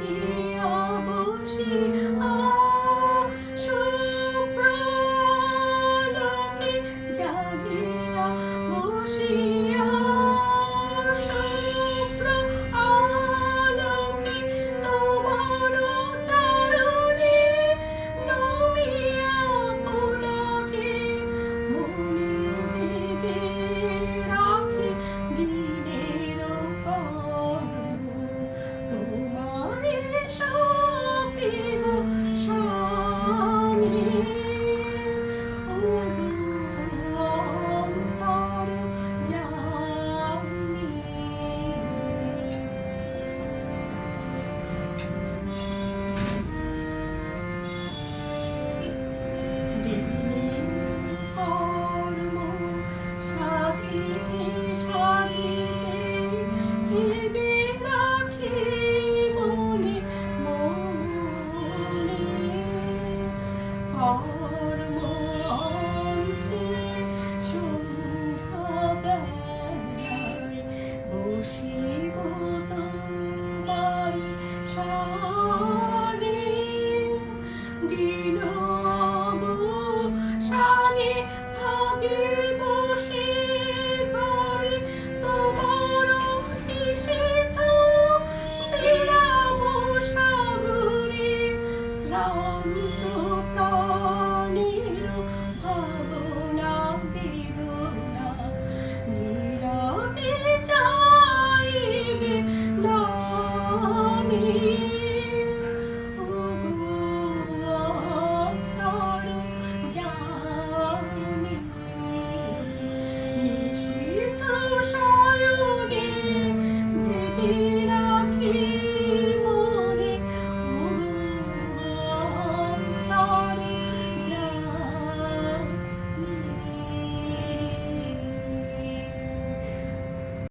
জাগিয়া বসিয়া শুভ্রালোকে জাগিয়া বসিয়া শুভ্র আলোকে তোমার চরণে নমিয়া পুলকে মনে বেঁধে রাখি দিনের কর্ম তোমারে সপিব স্বামী অন্তর জানি দিনের কর্ম সাধিতে সাধিতে ভেবে রাখি মনে মনে কর্ম অন্তে সন্ধ্যা বেলায় বসিব তোমারি শরণে দিন অবসানে ভাবিব সে ঘরে তোমার নিষিদ্ধ বিরাম সাগরে শ্রান্ত প্রাণের ভাবনা বেদনা নীরবে যাইবে নামে অন্তর জানি নিষিদ্ধ